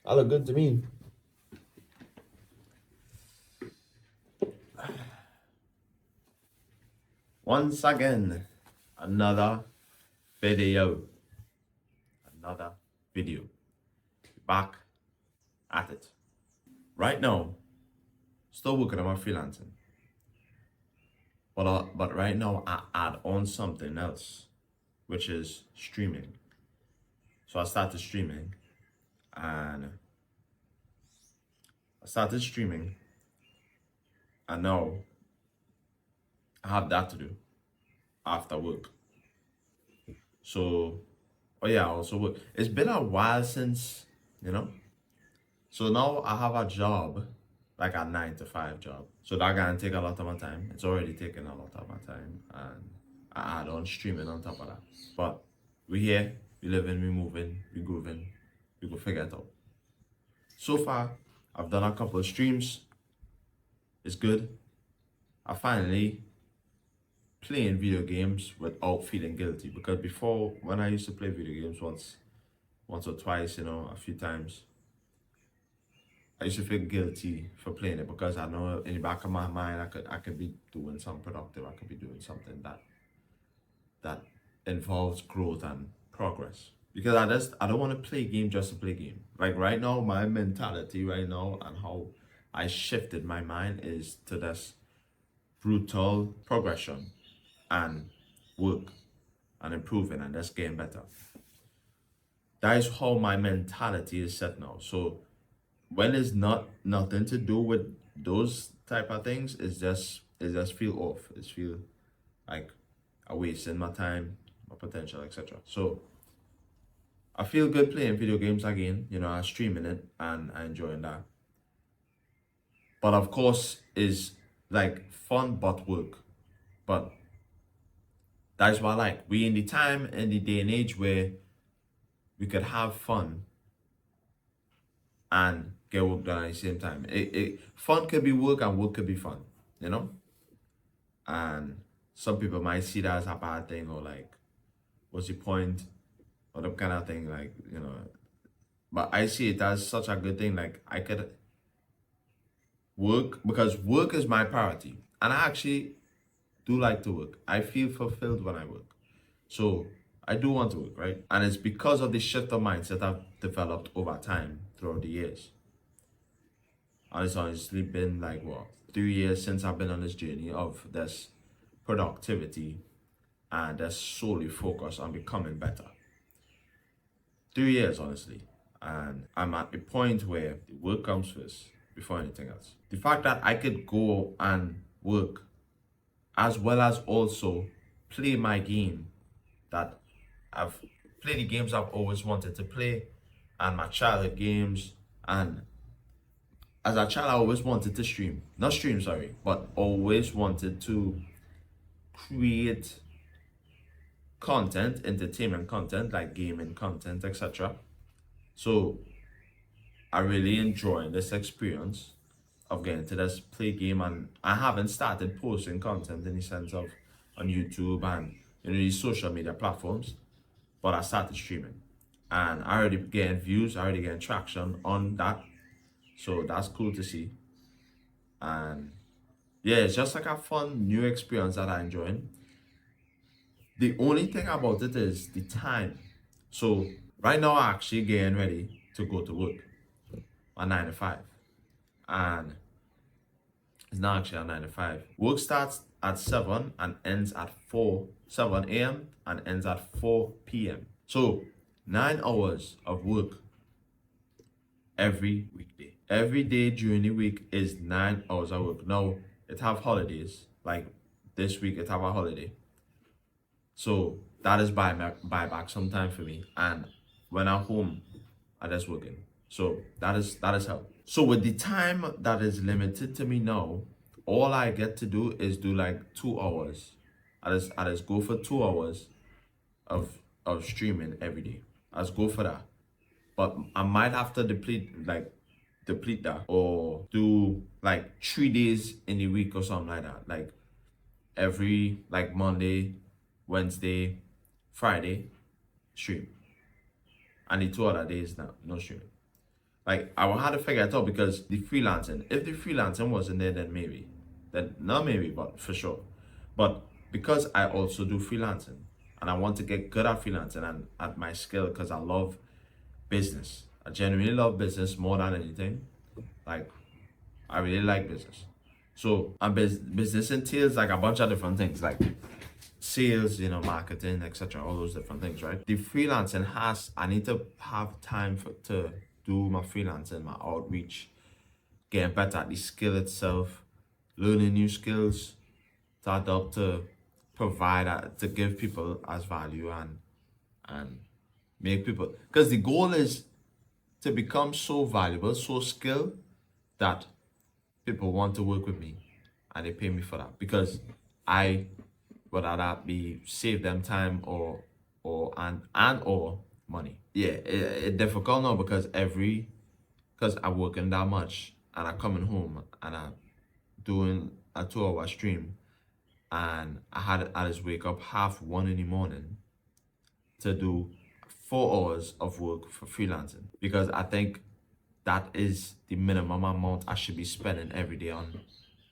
That look good to me. Once again, another video. Another video. Back at it. Right now, still working on my freelancing. But right now I add on something else, which is streaming. So and I started streaming and now I have that to do after work. So oh yeah, I also work. It's been a while since, you know. So now I have a job, like a 9 to 5 job. So that gonna take a lot of my time. It's already taken a lot of my time, and I add on streaming on top of that. But we here, we living, we moving, we grooving, we go figure it out. So far, I've done a couple of streams. It's good. I finally playing video games without feeling guilty, because before, when I used to play video games once or twice, a few times, I used to feel guilty for playing it because I know in the back of my mind I could be doing something productive. I could be doing something that involves growth and progress. Because I don't want to play game just to play game. Like right now, my mentality right now and how I shifted my mind is to this brutal progression and work and improving and just getting better. That is how my mentality is set now. So when it's not nothing to do with those type of things, it's just feel off. It's feel like I wasting my time, my potential, etc. So I feel good playing video games again. I'm streaming it and I enjoying that. But of course, is like fun but work. But that's what I like. We in the time in the day and age where we could have fun and get work done at the same time. Fun could be work and work could be fun, you know? And some people might see that as a bad thing, or like, what's the point? Or that kind of thing, like. But I see it as such a good thing. Like, I could work because work is my priority. And I actually do like to work. I feel fulfilled when I work. So I do want to work, right? And it's because of the shift of mindset I've developed over time throughout the years. And it's honestly been like what, 3 years since I've been on this journey of this productivity and that's solely focused on becoming better. 3 years, honestly. And I'm at a point where the work comes first before anything else. The fact that I could go and work as well as also play my game that I've played the games I've always wanted to play and my childhood games. And as a child, I always wanted to stream. Not stream, sorry, but always wanted to create content, entertainment content, like gaming content, etc. So I really enjoying this experience of getting to this play game, and I haven't started posting content in the sense of on YouTube and these social media platforms, but I started streaming, and I already getting views, I already getting traction on that, so that's cool to see. And yeah, it's just like a fun new experience that I enjoying. The only thing about it is the time. So right now I'm actually getting ready to go to work, a 9 to 5, and it's not actually a 9 to 5. Work starts at 7 and ends at 7 a.m. and ends at 4 p.m. So 9 hours of work every weekday. Every day during the week is 9 hours of work. Now it have holidays, like this week it have a holiday. So that is buyback some time for me. And when I'm home, I just working. So that is help. So with the time that is limited to me now, all I get to do is do like 2 hours. I just go for 2 hours of streaming every day. I just go for that. But I might have to deplete that, or do like 3 days in a week or something like that. Like every like Monday, Wednesday, Friday, stream. And the 2 other days now, no streaming. Like I had to figure it out because the freelancing. If the freelancing wasn't there, then maybe, then not maybe, but for sure. But because I also do freelancing, and I want to get good at freelancing and at my skill, because I love business. I genuinely love business more than anything. Like I really like business. So business entails like a bunch of different things, like sales, marketing, etc. All those different things, right? The freelancing I need to have time to do my freelancing, my outreach, getting better at the skill itself, learning new skills to adopt to provide to give people as value and make people, because the goal is to become so valuable, so skilled that people want to work with me and they pay me for that because I whether that be save them time or money. Yeah, it difficult now because I'm working that much and I'm coming home and I'm doing a 2 hour stream and I just wake up 1:30 in the morning to do 4 hours of work for freelancing because I think that is the minimum amount I should be spending every day on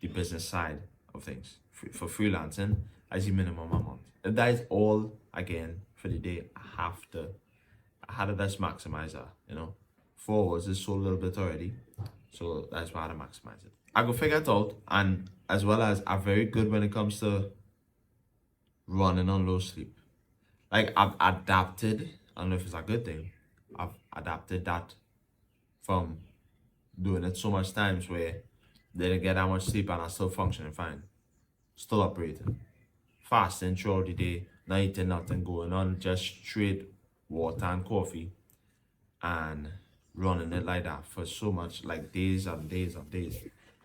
the business side of things. For freelancing, as the minimum amount. If that is all again for the day, I had to just maximize that. 4 hours is so little bit already. So that's why I had to maximize it. I go figure it out, and as well as I'm very good when it comes to running on low sleep. Like I've adapted, I don't know if it's a good thing. I've adapted that from doing it so much times where they didn't get that much sleep and I still functioning fine. Still operating. Fasting throughout the day, not eating nothing, going on just straight water and coffee and running it like that for so much, like days and days and days.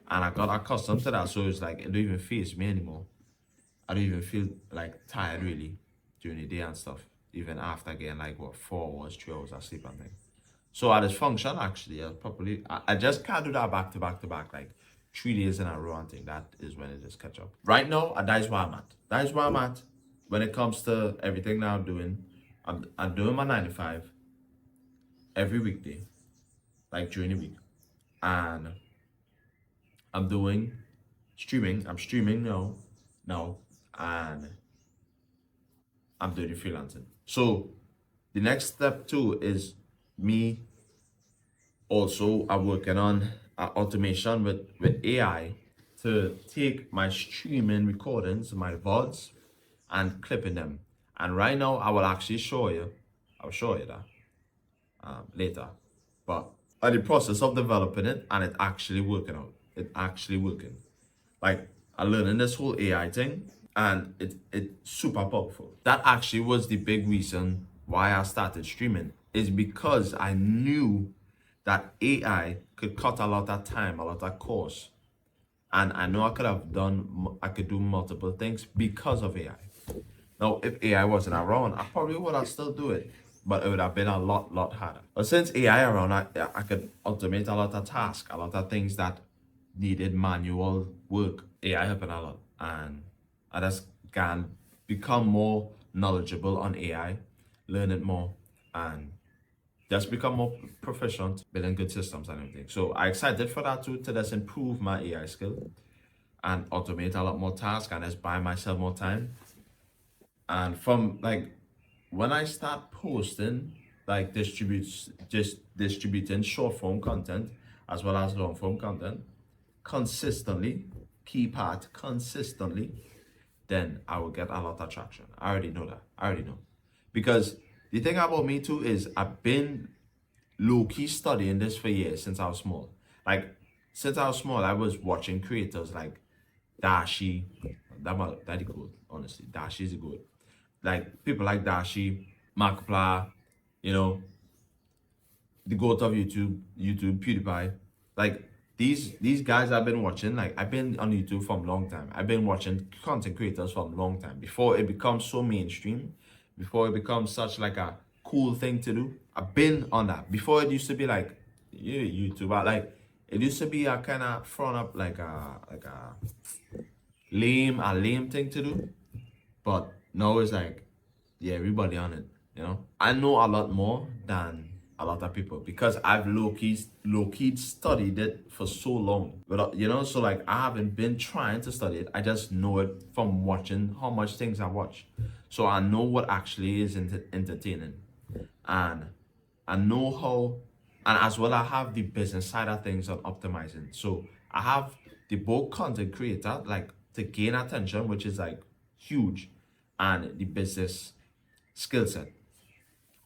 And I got accustomed to that, so it's like it don't even faze me anymore. I don't even feel like tired really during the day and stuff, even after getting like 4 hours, 3 hours of sleep and things. So I just function actually properly. I just can't do that back to back to back, like 3 days in a row and thing. That is when it just catch up. Right now, that is where I'm at. That is where I'm at when it comes to everything that I'm doing. I'm doing my 9 to 5 every weekday, like during the week. And I'm doing streaming. I'm streaming now, and I'm doing freelancing. So the next step too is me also I'm working on automation with AI to take my streaming recordings, my VODs, and clipping them. And right now I will actually show you, I'll show you that later. But I'm in the process of developing it and it actually working out. It actually working. Like I learning this whole AI thing and it's super powerful. That actually was the big reason why I started streaming is because I knew that AI could cut a lot of time, a lot of cost. And I know I could do multiple things because of AI. Now, if AI wasn't around, I probably would have still do it, but it would have been a lot harder. But since AI around, I could automate a lot of tasks, a lot of things that needed manual work. AI helping a lot, and I just can become more knowledgeable on AI, learn it more, and just become more proficient building good systems and everything. So I'm excited for that too, to just improve my AI skill and automate a lot more tasks and just buy myself more time. And from like when I start posting, like distributing short form content as well as long form content consistently, key part consistently, then I will get a lot of traction. I already know that. I already know. Because the thing about me too is I've been low key studying this for years since I was small. Like since I was small, I was watching creators like Dashi. That is good, honestly. Dashi is good. Like people like Dashi, Markiplier, you know, the goat of YouTube, PewDiePie. Like these guys I've been watching, like I've been on YouTube for a long time. I've been watching content creators for a long time before it becomes so mainstream, before it becomes such like a cool thing to do. I've been on that. Before it used to be like yeah, YouTube, like it used to be a kind of front up like a lame thing to do. But now it's like yeah, everybody on it, I know a lot more than a lot of people because I've low key studied it for so long. But so like I haven't been trying to study it. I just know it from watching how much things I watch. So I know what actually is entertaining. And I know how, and as well I have the business side of things on optimizing. So I have the both content creator, like to gain attention, which is like huge, and the business skill set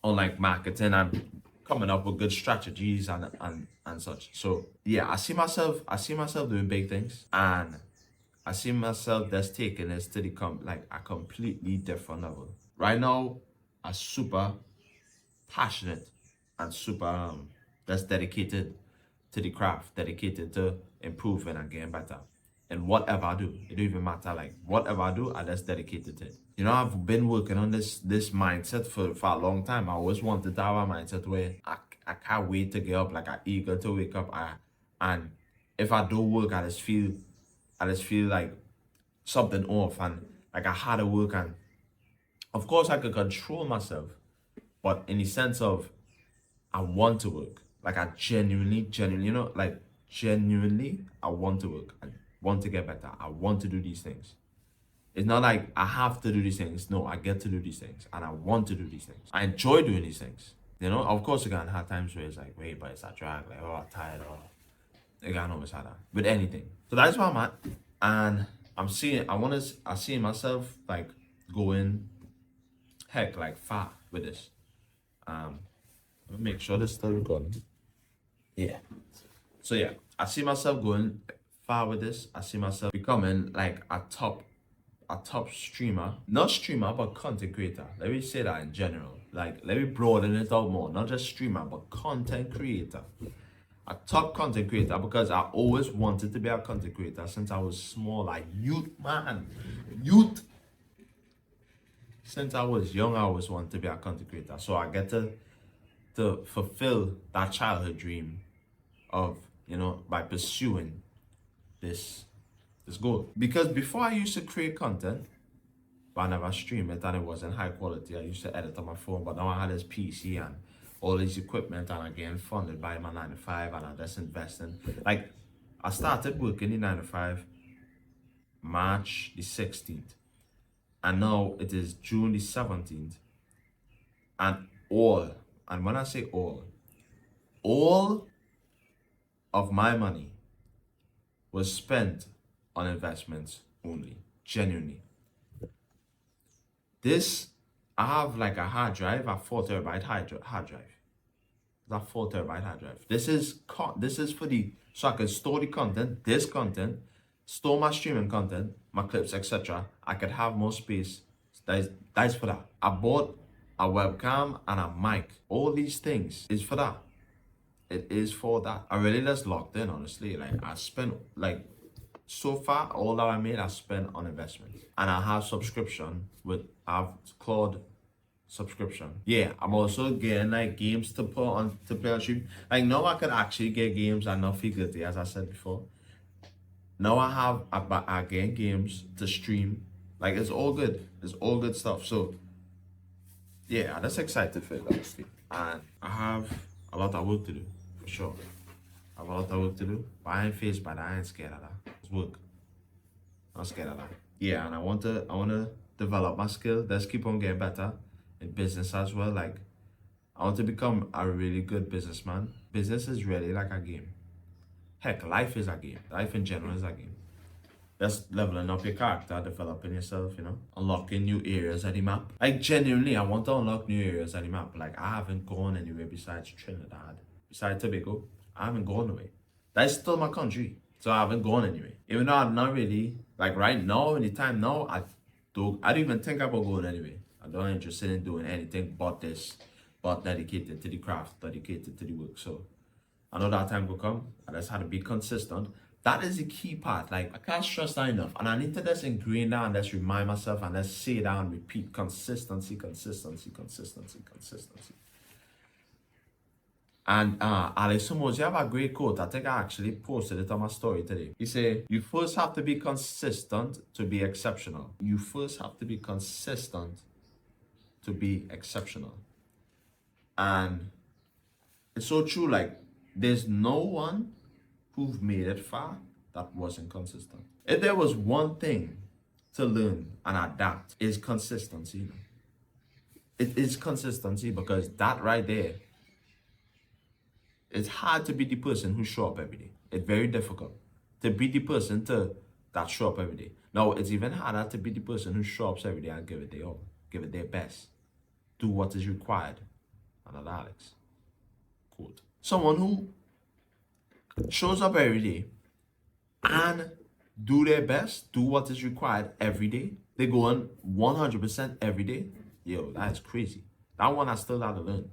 on like marketing and coming up with good strategies and such. So yeah, I see myself doing big things, and I see myself just taking this to the like a completely different level. Right now, I'm super passionate and super just dedicated to the craft, dedicated to improving and getting better. And whatever I do, it don't even matter. Like whatever I do, I just dedicated to it. I've been working on this mindset for a long time. I always wanted to have a mindset where I can't wait to get up, like I'm eager to wake up. And if I do work, I just feel like something off, and like I had to work, and of course I could control myself, but in the sense of I want to work. Like I genuinely, like genuinely, I want to work. I want to get better. I want to do these things. It's not like I have to do these things. No, I get to do these things, and I want to do these things. I enjoy doing these things. Of course, you can have times where it's like, wait, but it's a drag, like, oh, I'm tired, or you can always have that with anything. So that's where I'm at, and I see myself like going, heck, like far with this. Um, let me make sure this is still recording. Yeah. So yeah, I see myself going far with this. I see myself becoming like a top streamer. Not streamer, but content creator. Let me say that in general. Like let me broaden it out more. Not just streamer, but content creator. A top content creator because I always wanted to be a content creator since I was small, like youth man. Youth. Since I was young, I always wanted to be a content creator. So I get to fulfill that childhood dream of by pursuing this goal. Because before I used to create content, but I never stream it and it wasn't high quality. I used to edit on my phone, but now I had this PC and all this equipment, and again funded by my 9 to 5, and I just investing. Like I started working in 9 to 5 March the 16th, and now it is June the 17th, and when I say all of my money was spent on investments only. Genuinely. This, I have like a hard drive, a 4 TB hard drive. That 4 TB hard drive. This is for so I can store the content, this content, store my streaming content, my clips, etc. I could have more space. That's for that. I bought a webcam and a mic. All these things is for that. It is for that. I really just locked in, honestly. Like I spent like so far all that I made I spent on investments. And I have I have Claude subscription. Yeah, I'm also getting like games to play on stream. Like now I could actually get games and not feel guilty, as I said before. Now I get games to stream. Like it's all good. It's all good stuff. So yeah, I'm just excited for it, honestly. And I have a lot of work to do, for sure. I have a lot of work to do. But I ain't faced by that. I ain't scared of that. It's work. I'm not scared of that. Yeah, and I want to develop my skill. Let's keep on getting better in business as well. Like I want to become a really good businessman. Business is really like a game. Heck, life is a game. Life in general is a game. Just leveling up your character, developing yourself, unlocking new areas of the map. Like genuinely, I want to unlock new areas of the map. Like I haven't gone anywhere besides Trinidad, besides Tobago. I haven't gone away. That's still my country, so I haven't gone anywhere. Even though I'm not really like right now, in the time now, I don't even think about going anywhere. I'm not interested in doing anything but this, but dedicated to the craft, dedicated to the work. So I know that time will come. I just had to be consistent. That is the key part. Like I can't stress that enough. And I need to just ingrain that and just remind myself and just say that and repeat consistency, consistency, consistency, consistency. And Alex Sumos, you have a great quote. I think I actually posted it on my story today. He said, you first have to be consistent to be exceptional. You first have to be consistent to be exceptional. And It's so true. Like, there's no one who've made it far that wasn't consistent. If there was one thing to learn and adapt, is consistency. It is consistency, because that right there, it's hard to be the person who show up every day. It's very difficult to be the person that show up every day. Now, it's even harder to be the person who shows up every day and give it their all, give it their best, do what is required. Another Alex quote. Someone who shows up every day and do their best, do what is required every day. They go on 100% every day. Yo, that is crazy. That one I still have to learn.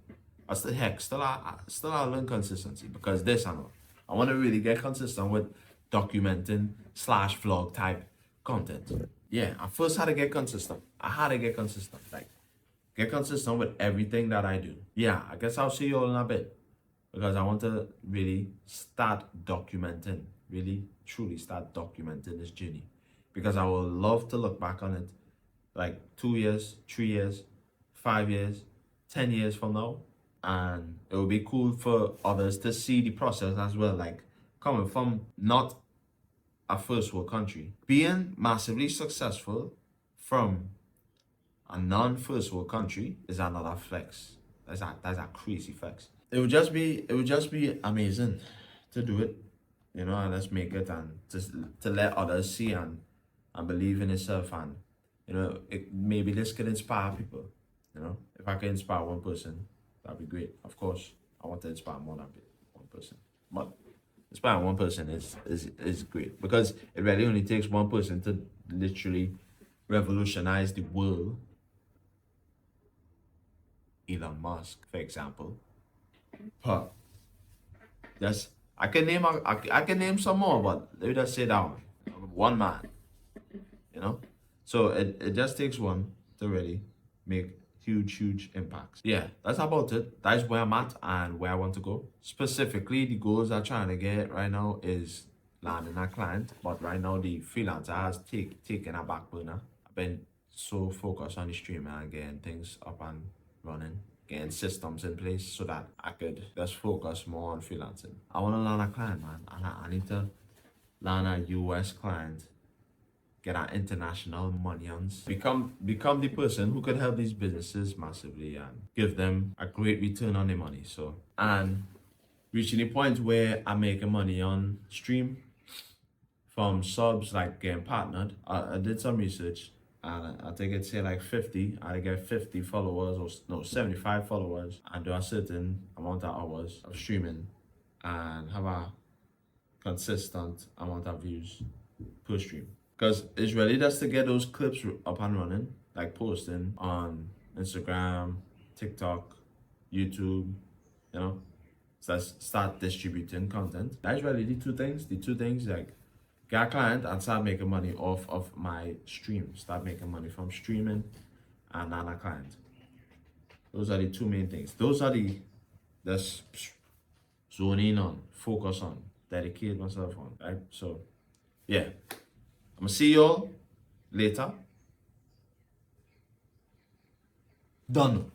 I still have to learn consistency, because this I want to really get consistent with documenting / vlog type content. Yeah, I first had to get consistent. I had to get consistent. Like, get consistent with everything that I do. Yeah, I guess I'll see you all in a bit, because I want to really start documenting, really truly start documenting this journey, because I would love to look back on it like 2 years, 3 years, 5 years, 10 years from now. And it would be cool for others to see the process as well. Like, coming from not a first world country, being massively successful from a non-first world country is another flex. That's a crazy flex. It would just be amazing to do it, and let's make it, and to let others see and believe in yourself, and maybe this could inspire people. If I can inspire one person, that'd be great. Of course, I want to inspire more than one person, but inspiring one person is great, because it really only takes one person to literally revolutionize the world. Elon Musk, for example. But just I can name some more, but let me just say that one man. So it just takes one to really make huge impacts. Yeah, that's about it. That's where I'm at and where I want to go. Specifically, the goals I'm trying to get right now is landing a client, but right now the freelancer has taken a back burner. I've been so focused on the stream and getting things up and running, getting systems in place so that I could just focus more on freelancing. I want to land a client, man. I need to land a US client, get our international monions, become the person who could help these businesses massively and give them a great return on their money. So, and reaching the point where I'm making money on stream from subs, like getting partnered. I did some research, and I think it's say like 50. I get 50 followers, or no, 75 followers, and do a certain amount of hours of streaming and have a consistent amount of views per stream. Because it's really just to get those clips up and running, like posting on Instagram, TikTok, YouTube, so let's start distributing content. That's really the two things, like get a client and start making money off of my stream. Start making money from streaming and not a client. Those are the two main things. Those are just zone in on, focus on, dedicate myself on, right? So, yeah. I'm gonna see y'all later. Done.